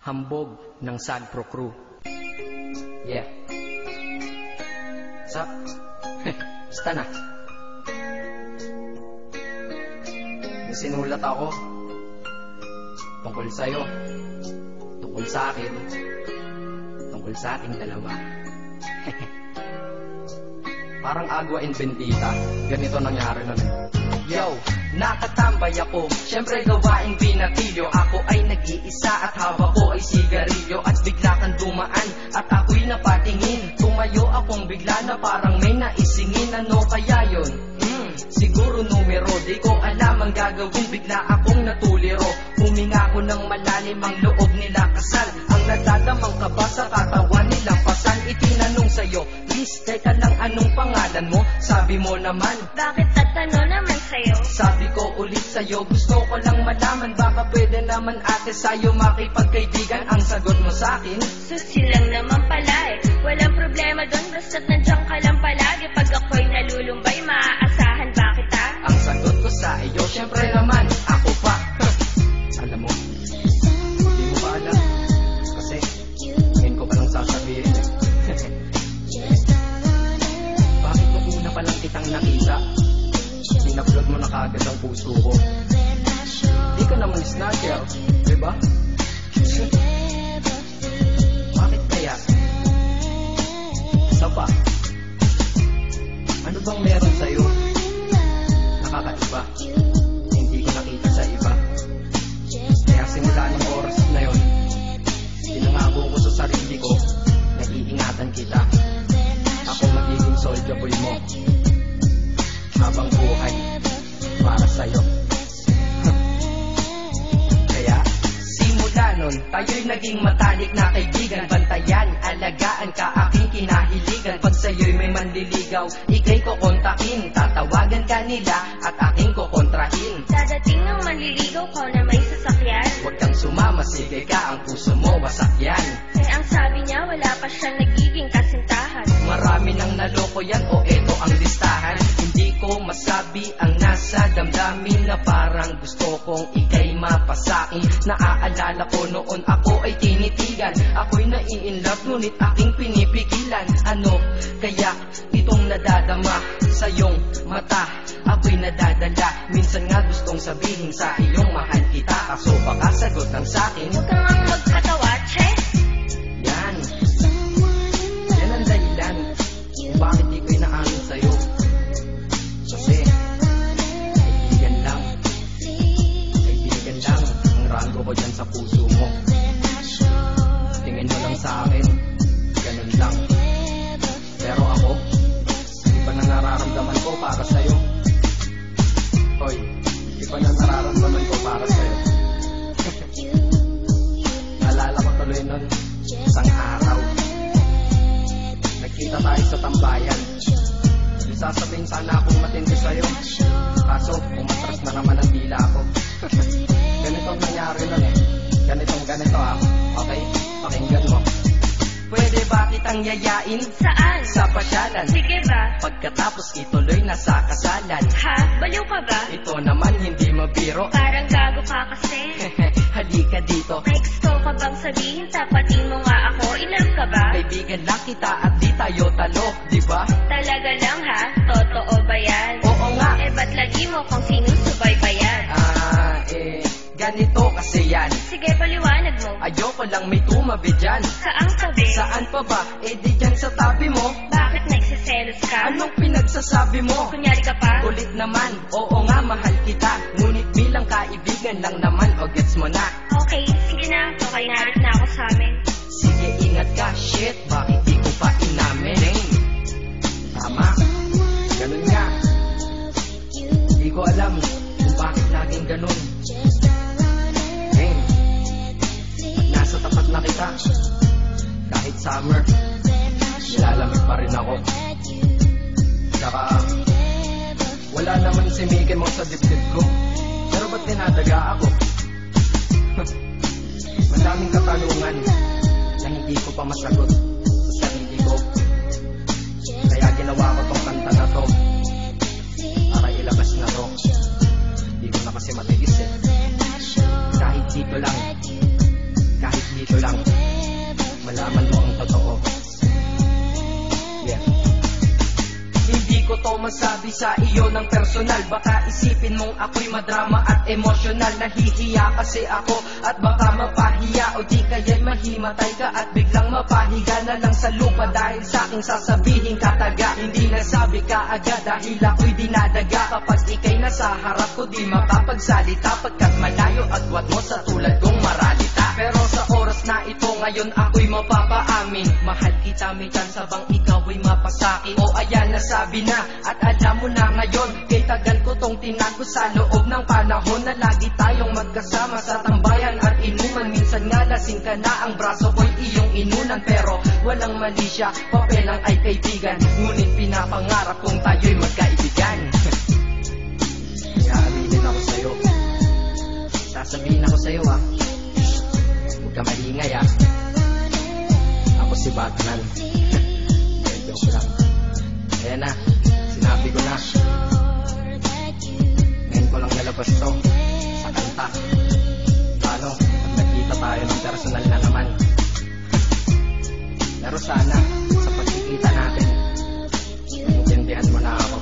Hambog ng Sagpro Crew. Yeah. What's up? Basta na. May sinulat ako tungkol sa'yo, tungkol sa akin, tungkol sa ating dalawa. Parang Agua and Bendita. Ganito nangyari nun eh. Yo, nakatambay ako, syempre gawaing binatilyo. Ako ay nag-iisa at hawak ko ay sigarilyo. At bigla kang dumaan at ako'y napatingin. Tumayo akong bigla na parang may naisingin. Ano kaya yun? Siguro numero, di ko alam ang gagawin. Bigla akong natuliro. Huminga ko ng malalim, ang loob nila kasal. Ang nadadamang kaba sa katawan nilang pasan. Itinanong sa'yo, please, teka lang, anong pangalan mo? Sabi mo naman, bakit at ano naman sa'yo? Sabi ko ulit sa'yo, gusto ko lang malaman. Baka pwede naman ate sa'yo makipagkaibigan. Ang sagot mo sa'kin, susi lang naman pala eh. Walang problema doon, basta't nandiyan ka lang palagi. Pag ako'y nalulumbay, maaasahan ba kita? Ang sagot ko sa iyo, syempre naman, ako pa. Alam mo, hindi mo pa alam. Kasi, ngayon ko palang sasabihin eh. Bakit mo una palang kitang nakita? Inaplod mo na kagad ang puso ko. Di ka naman snatcher, diba? Bakit kaya? Isa pa, ano bang meron sa'yo? Nakakaiba, hindi ko nakita sa iba. Kaya simula ng oras na yun, pinangako ko sa sarili ko, nag-iingatan kita. Ako magiging soldier boy mo habang buhay para sa'yo. Kaya simula nun, tayo'y naging matalik na kaibigan. Bantayan, alagaan ka, aking kinahiligan. Pag sa'yo'y may manliligaw, ika'y kukontakin. Tatawagan ka nila at aking kukontrahin. Dadating ng manliligaw ko na may sasakyan. Huwag kang sumama, sige ka, ang puso mo wasakyan. Eh ang sabi niya, wala pa siyang nagiging kasintahan. Marami nang naloko yan, o eto ang listahan. Hindi ko masabi ang nasa damdamin, na parang gusto kong ika'y mapasakin. Naaalala ko noon ako ay tinitigan. Ako'y nai-inlove ngunit aking pinipigilan. Ano kaya itong nadadama sa iyong mata? Ako'y nadadala, minsan nga gustong sabihin sa iyong mahal kita. Kaso baka sagot ng sakin, Huwag kang ang magkatawa, che. yan ang dahilan kung bakit di ko inaamin sa'yo. Kasi kaibigan lang ang rango ko dyan sa puso mo. Tingin mo lang sa akin, ganun lang. Pero ako, iba na nararamdaman ko para sa'yo. Hoy, iba na nararamdaman ko para sa'yo. Naalala ko tuloy nun, isang araw nagkita tayo sa tambayan. Di sasabihin sana akong matindi sa'yo, kaso umatras na naman ang dila ko. Ganito ang nangyari nun eh. Ganito ako. Okay, pakinggan mo. Pwede ba kitang yayain? Saan? Sa pasyalan. Sige ba? Pagkatapos ituloy na sa kasalan. Ha? Baliw ka ba? Ito naman hindi mabiro. Parang gago ka kasi. Halika dito. May gusto ka bang sabihin? Tapatin mo nga ako. In-love ka ba? Kaibigan lang kita at di tayo talo, di ba? Talaga lang ha? Totoo ba yan? Oo nga. Eh ba't lagi mo kung sinusubaybayan? Ganito kasi yan. Sige, paliwanag mo. Ayoko lang may tumabi dyan. Saang tabi? Saan pa ba? Eh di dyan sa tabi mo. Bakit nagsiselos ka? Anong pinagsasabi mo? Kunyari ka pa? Ulit naman, oo nga mahal kita. Ngunit bilang kaibigan lang naman, o gets mo na. Okay, sige na. Okay, narit na ako sa amin. Sige, ingat ka, shit. Bakit di ko pa inamin? Tama, ganun nga. Di ko alam kung bakit laging ganun. Nasa tapat na kita. Kahit summer, nilalamig pa rin ako. Saka wala naman si Mickey Mouse sa dibdib ko. Pero ba't dinadaga ako? Madaming katanungan na hindi ko pa masagot sa sarili ko. Kaya ginawa ko tong kanta na to para ilabas na to. Hindi ko na kasi matiis eh. Kahit dito lang, kahit dito Gusto lang malaman mo ang totoo. Yeah. Hindi ko to masabi sa iyo ng personal. Baka isipin mong ako'y madrama at emosyonal. Nahihiya kasi ako at baka mapahiya, o di kaya'y mahimatay ka at biglang mapahiga na lang sa lupa dahil sa aking sasabihin kataga. Hindi nasabi ka agad dahil ako'y dinadaga. Kapag ika'y nasa harap ko di makapagsalita, pagkat malayo agwat mo sa tulad kong maralita. Pero sa oras na ito ngayon ako'y mapapaamin, mahal kita, may chance bang ikaw ay mapasakin? O ayan, nasabi na at alam mo na ngayon. Kay tagal ko tong tinago sa loob ng panahon na lagi tayong magkasama sa tambayan at inuman. Minsan nga lasing ka na, ang braso ko'y iyong inunan. Pero walang mali siya, papel lang ay kaibigan. Ngunit pinapangarap kong tayo'y magkaibigan. Kaya ako sa'yo, sasabihin ako sa'yo ha, huwag ka malingay ha. Ako si Batman. Joke lang. Ayan na, sinabi ko na. Ngayon ko lang nalabas to sa kanta. Paano pag nagkita tayo ng personal na naman? Pero sana sa pagkikita natin intindihan mo na ako.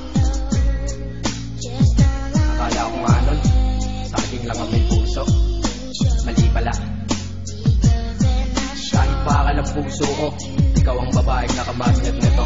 Akala ko nga nun saging lang ang may puso. Mali pala. Kahit bakal ang puso ko, ikaw ang babaeng nakamagnet nito.